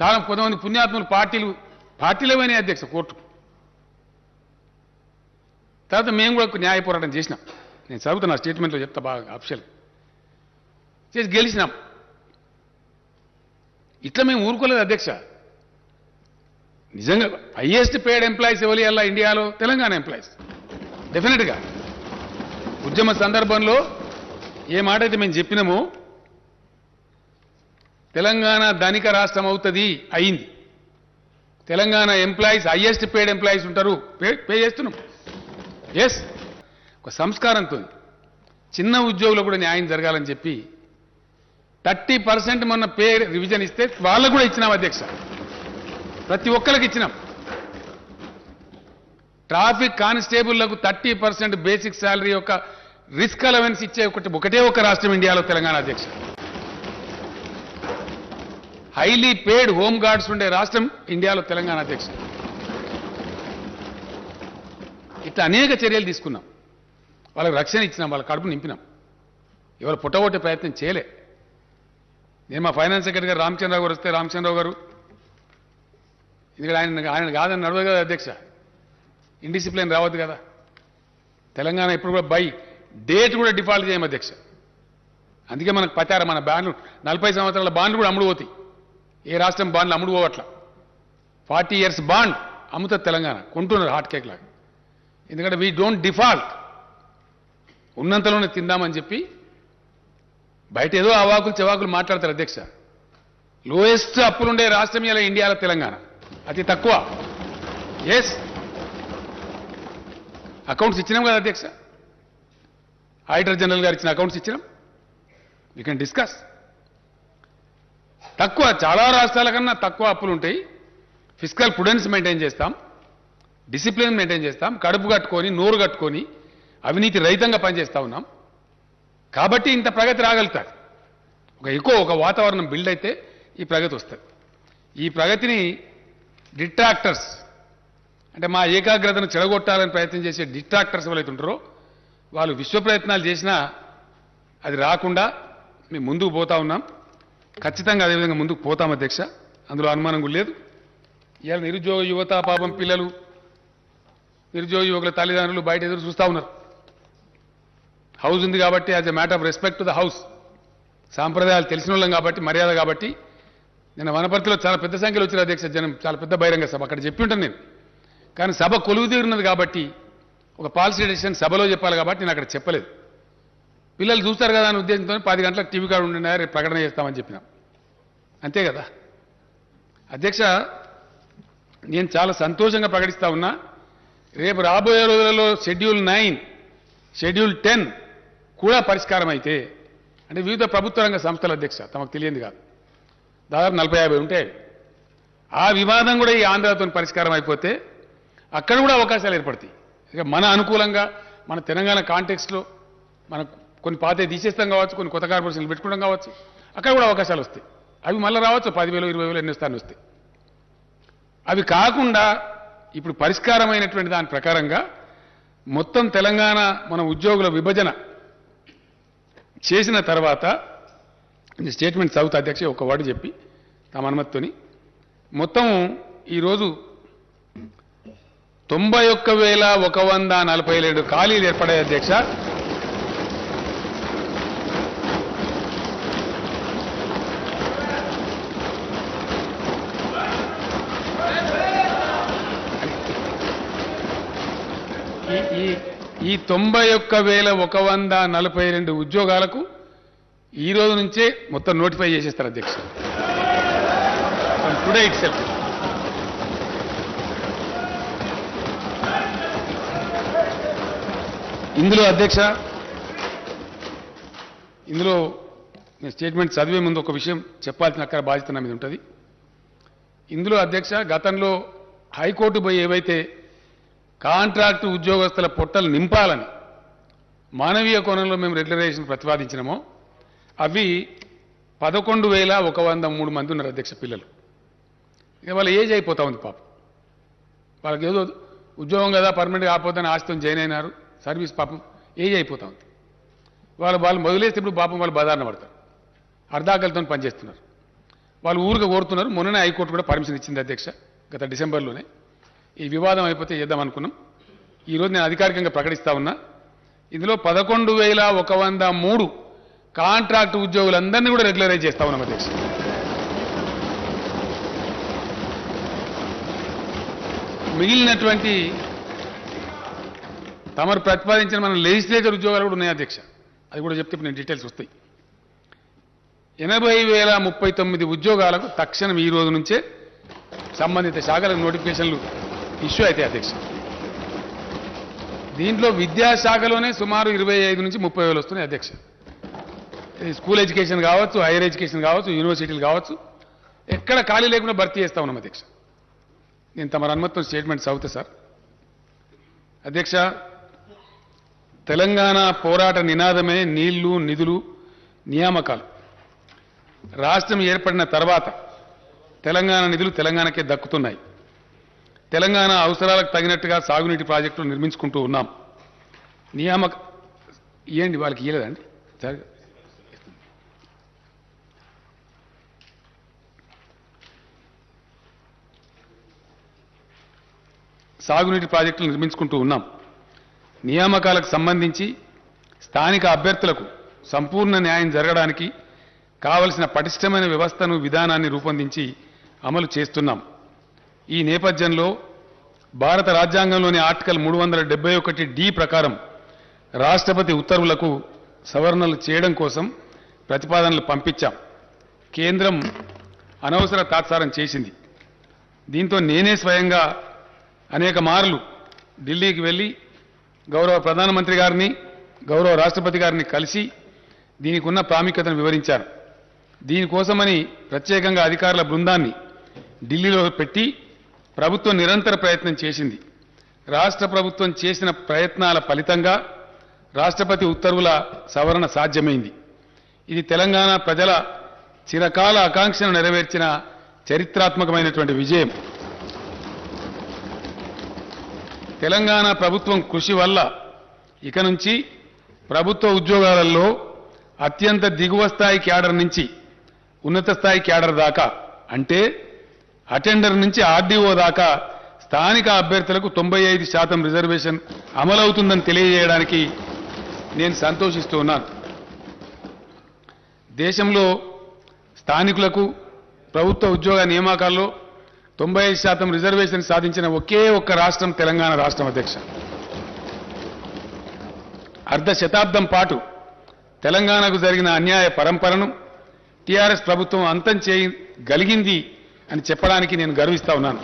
చాలా కొంతమంది పుణ్యాత్ములు పార్టీలమైన అధ్యక్ష కోర్టు. తర్వాత మేము కూడా న్యాయ పోరాటం చేసినాం. నేను చదువుతున్నా స్టేట్మెంట్లో చెప్తా బాగా ఆఫీషియల్ చేసి గెలిచినాం. ఇట్లా మేము ఊరుకోలేదు అధ్యక్ష. నిజంగా హైయెస్ట్ పేడ్ ఎంప్లాయీస్ ఎవరి అలా ఇండియాలో తెలంగాణ ఎంప్లాయీస్ డెఫినెట్గా. ఉద్యమ సందర్భంలో ఏ మాట అయితే మేము చెప్పినామో తెలంగాణ ధనిక రాష్ట్రం అవుతుంది అయింది. Telangana employees highest paid employees ఉంటారు, పే చేస్తున్నాం. ఎస్, ఒక సంస్కారంతో చిన్న ఉద్యోగులు కూడా న్యాయం జరగాలని చెప్పి 30% మొన్న పే రివిజన్ ఇస్తే వాళ్ళకు కూడా ఇచ్చినాం అధ్యక్ష. ప్రతి ఒక్కరికి ఇచ్చినాం. ట్రాఫిక్ కానిస్టేబుళ్లకు 30% బేసిక్ శాలరీ యొక్క రిస్క్ అలవెన్స్ ఇచ్చే ఒకటే ఒక రాష్ట్రం ఇండియాలో తెలంగాణ అధ్యక్ష. హైలీ పేడ్ హోమ్ గార్డ్స్ ఉండే రాష్ట్రం ఇండియాలో తెలంగాణ అధ్యక్ష. ఇట్లా అనేక చర్యలు తీసుకున్నాం. వాళ్ళకి రక్షణ ఇచ్చినాం, వాళ్ళ కడుపు నింపినాం. ఎవరు పుట్టగొట్టే ప్రయత్నం చేయలే. నేను మా ఫైనాన్స్ సెక్రటరీ గారు రామచంద్రరావు గారు వస్తే రామచంద్రరావు గారు ఎందుకంటే ఆయన కాదని నడవదు కదా అధ్యక్ష. ఇండిసిప్లిన్ రావద్దు కదా. తెలంగాణ ఇప్పుడు కూడా బై డేట్ కూడా డిఫాల్ట్ చేయం అధ్యక్ష. అందుకే మనకు పతార మన బాండ్లు 40 సంవత్సరాల బాండ్లు కూడా అమ్ముడు పోతాయి. ఏ రాష్ట్రం బాండ్లు అమ్ముడు పోవట్ల. 40 years బాండ్ అమ్ముతుంది తెలంగాణ, కొంటున్నారు హాట్ కేక్ లాగా. ఎందుకంటే వీ డోంట్ డిఫాల్ట్, ఉన్నంతలోనే తిందామని చెప్పి బయట ఏదో అవాకులు చెవాకులు మాట్లాడతారు అధ్యక్ష. లోయెస్ట్ అప్పులుండే రాష్ట్రం ఇలా ఇండియాలో తెలంగాణ, అతి తక్కువ. ఎస్, అకౌంట్స్ ఇచ్చినాం కదా అధ్యక్ష. ఆడిటర్ జనరల్ గారు ఇచ్చిన అకౌంట్స్ ఇచ్చినాం. We can discuss. తక్కువ, చాలా రాష్ట్రాల కన్నా తక్కువ అప్పులు ఉంటాయి. ఫిజికల్ ప్రుడెన్స్ మెయింటైన్ చేస్తాం, డిసిప్లిన్ మెయింటైన్ చేస్తాం, కడుపు కట్టుకొని నోరు కట్టుకొని అవినీతి రహితంగా పనిచేస్తూ ఉన్నాం. కాబట్టి ఇంత ప్రగతి రాగలుగుతారు. ఒక వాతావరణం బిల్డ్ అయితే ఈ ప్రగతి వస్తుంది. ఈ ప్రగతిని డిట్రాక్టర్స్ అంటే మా ఏకాగ్రతను చెడగొట్టాలని ప్రయత్నం చేసే డిట్రాక్టర్స్ ఎవరైతే ఉంటారో వాళ్ళు విశ్వ ప్రయత్నాలు చేసినా అది రాకుండా మేము ముందుకు పోతా ఉన్నాం. ఖచ్చితంగా అదేవిధంగా ముందుకు పోతాం అధ్యక్ష, అందులో అనుమానం కూడా లేదు. ఇవాళ నిరుద్యోగ యువత పాపం పిల్లలు, నిరుద్యోగ యువకుల తల్లిదండ్రులు బయట ఎదురు చూస్తూ ఉన్నారు. హౌస్ ఉంది కాబట్టి as a matter of respect to the house, సాంప్రదాయాలు తెలిసిన వాళ్ళం కాబట్టి, మర్యాద కాబట్టి. నేను వనపర్తిలో చాలా పెద్ద సంఖ్యలో వచ్చిన అధ్యక్ష జనం, చాలా పెద్ద బహిరంగ సభ అక్కడ చెప్పి ఉంటాను నేను. కానీ సభ కొలువు తీరున్నది కాబట్టి ఒక పాలసీ డెసిషన్ సభలో చెప్పాలి కాబట్టి నేను అక్కడ చెప్పలేదు. పిల్లలు చూస్తారు కదా అనే ఉద్దేశంతో 10 గంటలకు టీవీ కార్డు ఉండినా రేపు ప్రకటన చేస్తామని చెప్పినాం. అంతే కదా అధ్యక్ష. నేను చాలా సంతోషంగా ప్రకటిస్తా ఉన్నా, రేపు రాబోయే రోజులలో షెడ్యూల్ 9, షెడ్యూల్ 10 కూడా పరిష్కారం అయితే, అంటే వివిధ ప్రభుత్వ రంగ సంస్థల అధ్యక్ష తమకు తెలియంది కాదు, దాదాపు 40-50 ఉంటాయి. ఆ వివాదం కూడా ఈ ఆంధ్రతో పరిష్కారం అయిపోతే అక్కడ కూడా అవకాశాలు ఏర్పడతాయి. ఇక మన అనుకూలంగా మన తెలంగాణ కాంటెక్స్ట్లో మనం కొన్ని పాతే తీసేస్తాం కావచ్చు, కొన్ని కొత్త కార్పొరేషన్లు పెట్టుకోవడం కావచ్చు, అక్కడ కూడా అవకాశాలు వస్తాయి. అవి మళ్ళీ రావచ్చు, 10,000, 20,000 ఎన్ని స్థానం వస్తాయి. అవి కాకుండా ఇప్పుడు పరిష్కారమైనటువంటి దాని ప్రకారంగా మొత్తం తెలంగాణ మన ఉద్యోగుల విభజన చేసిన తర్వాత స్టేట్మెంట్ చదువుతా అధ్యక్ష, ఒక వర్డ్ చెప్పి తమ అనుమతితోని. మొత్తం ఈరోజు 91,147 ఖాళీలు ఏర్పడాయి అధ్యక్ష. ఈ 91,142 ఉద్యోగాలకు ఈ రోజు నుంచే మొత్తం నోటిఫై చేసేస్తారు అధ్యక్ష. Today it self. ఇందులో అధ్యక్ష, ఇందులో నేను స్టేట్మెంట్ చదివే ముందు ఒక విషయం చెప్పాల్సిన అక్కడ బాధ్యత నా మీద ఉంటుంది. ఇందులో అధ్యక్ష, గతంలో హైకోర్టు పోయి ఏవైతే కాంట్రాక్టు ఉద్యోగస్తుల పొట్టలు నింపాలని మానవీయ కోణంలో మేము రెగ్యులరైజేషన్ ప్రతిపాదించినామో అవి 11,103 మంది ఉన్నారు అధ్యక్ష పిల్లలు. ఇక వాళ్ళ ఏజ్ అయిపోతా ఉంది పాపం. వాళ్ళకి ఏదో ఉద్యోగం కదా పర్మనెంట్గా ఆపోతాని ఆశతో జాయిన్ అయినారు, సర్వీస్ పాపం ఏజ్ అయిపోతా ఉంది. వాళ్ళు మొదలేస్తే ఇప్పుడు పాపం వాళ్ళు బదారణ పడతారు, అర్ధాకలతో పనిచేస్తున్నారు. వాళ్ళు ఊరుగా కోరుతున్నారు. మొన్ననే హైకోర్టు కూడా పర్మిషన్ ఇచ్చింది అధ్యక్ష, గత డిసెంబర్లోనే. ఈ వివాదం అయిపోతే చేద్దాం అనుకున్నాం. ఈరోజు నేను అధికారికంగా ప్రకటిస్తా ఉన్నా, ఇందులో 11,103 కాంట్రాక్ట్ ఉద్యోగులందరినీ కూడా రెగ్యులరైజ్ చేస్తా ఉన్నాం అధ్యక్ష. మిగిలినటువంటి తమరు ప్రతిపాదించిన మన లెజిస్లేచర్ ఉద్యోగాలు కూడా ఉన్నాయి అధ్యక్ష, అది కూడా చెప్తే నేను డీటెయిల్స్ వస్తాయి. 80,039 ఉద్యోగాలకు తక్షణం ఈ రోజు నుంచే సంబంధిత శాఖలకు నోటిఫికేషన్లు ఇష్యూ అయితే అధ్యక్ష. దీంట్లో విద్యాశాఖలోనే సుమారు 25 నుంచి 30,000 వస్తున్నాయి అధ్యక్ష. స్కూల్ ఎడ్యుకేషన్ కావచ్చు, హైయర్ ఎడ్యుకేషన్ కావచ్చు, యూనివర్సిటీలు కావచ్చు, ఎక్కడ ఖాళీ లేకుండా భర్తీ చేస్తా ఉన్నాం అధ్యక్ష. నేను తమ అనుమతితో స్టేట్మెంట్ చదువుతా సార్. అధ్యక్ష, తెలంగాణ పోరాట నినాదమే నీళ్లు, నిధులు, నియామకాలు. రాష్ట్రం ఏర్పడిన తర్వాత తెలంగాణ నిధులు తెలంగాణకే దక్కుతున్నాయి. తెలంగాణ అవసరాలకు తగినట్టుగా సాగునీటి ప్రాజెక్టులు నిర్మించుకుంటూ ఉన్నాం. నియామక ఇవ్వండి, వాళ్ళకి ఇవ్వలేదండి సరే. సాగునీటి ప్రాజెక్టులు నిర్మించుకుంటూ ఉన్నాం. నియామకాలకు సంబంధించి స్థానిక అభ్యర్థులకు సంపూర్ణ న్యాయం జరగడానికి కావలసిన పటిష్టమైన వ్యవస్థను, విధానాన్ని రూపొందించి అమలు చేస్తున్నాం. ఈ నేపథ్యంలో భారత రాజ్యాంగంలోని ఆర్టికల్ 371D ప్రకారం రాష్ట్రపతి ఉత్తర్వులకు సవరణలు చేయడం కోసం ప్రతిపాదనలు పంపించాం. కేంద్రం అనవసర తాత్సారం చేసింది. దీంతో నేనే స్వయంగా అనేక మార్లు ఢిల్లీకి వెళ్ళి గౌరవ ప్రధానమంత్రి గారిని, గౌరవ రాష్ట్రపతి గారిని కలిసి దీనికి ఉన్న ప్రాముఖ్యతను వివరించాను. దీనికోసమని ప్రత్యేకంగా అధికారుల బృందాన్ని ఢిల్లీలో పెట్టి ప్రభుత్వం నిరంతర ప్రయత్నం చేసింది. రాష్ట్ర ప్రభుత్వం చేసిన ప్రయత్నాల ఫలితంగా రాష్ట్రపతి ఉత్తర్వుల సవరణ సాధ్యమైంది. ఇది తెలంగాణ ప్రజల చిరకాల ఆకాంక్షను నెరవేర్చిన చరిత్రాత్మకమైనటువంటి విజయం. తెలంగాణ ప్రభుత్వం కృషి వల్ల ఇక నుంచి ప్రభుత్వ ఉద్యోగాలలో అత్యంత దిగువ స్థాయి క్యాడర్ నుంచి ఉన్నత స్థాయి క్యాడర్ దాకా, అంటే అటెండర్ నుంచి ఆర్డీఓ దాకా స్థానిక అభ్యర్థులకు 95% రిజర్వేషన్ అమలవుతుందని తెలియజేయడానికి నేను సంతోషిస్తూ ఉన్నాను. దేశంలో స్థానికులకు ప్రభుత్వ ఉద్యోగ నియామకాల్లో 95% రిజర్వేషన్ సాధించిన ఒకే ఒక్క రాష్ట్రం తెలంగాణ రాష్ట్రం అధ్యక్ష. అర్ధ శతాబ్దం పాటు తెలంగాణకు జరిగిన అన్యాయ పరంపరను టీఆర్ఎస్ ప్రభుత్వం అంతం చేయగలిగింది అని చెప్పడానికి నేను గర్విస్తా ఉన్నాను.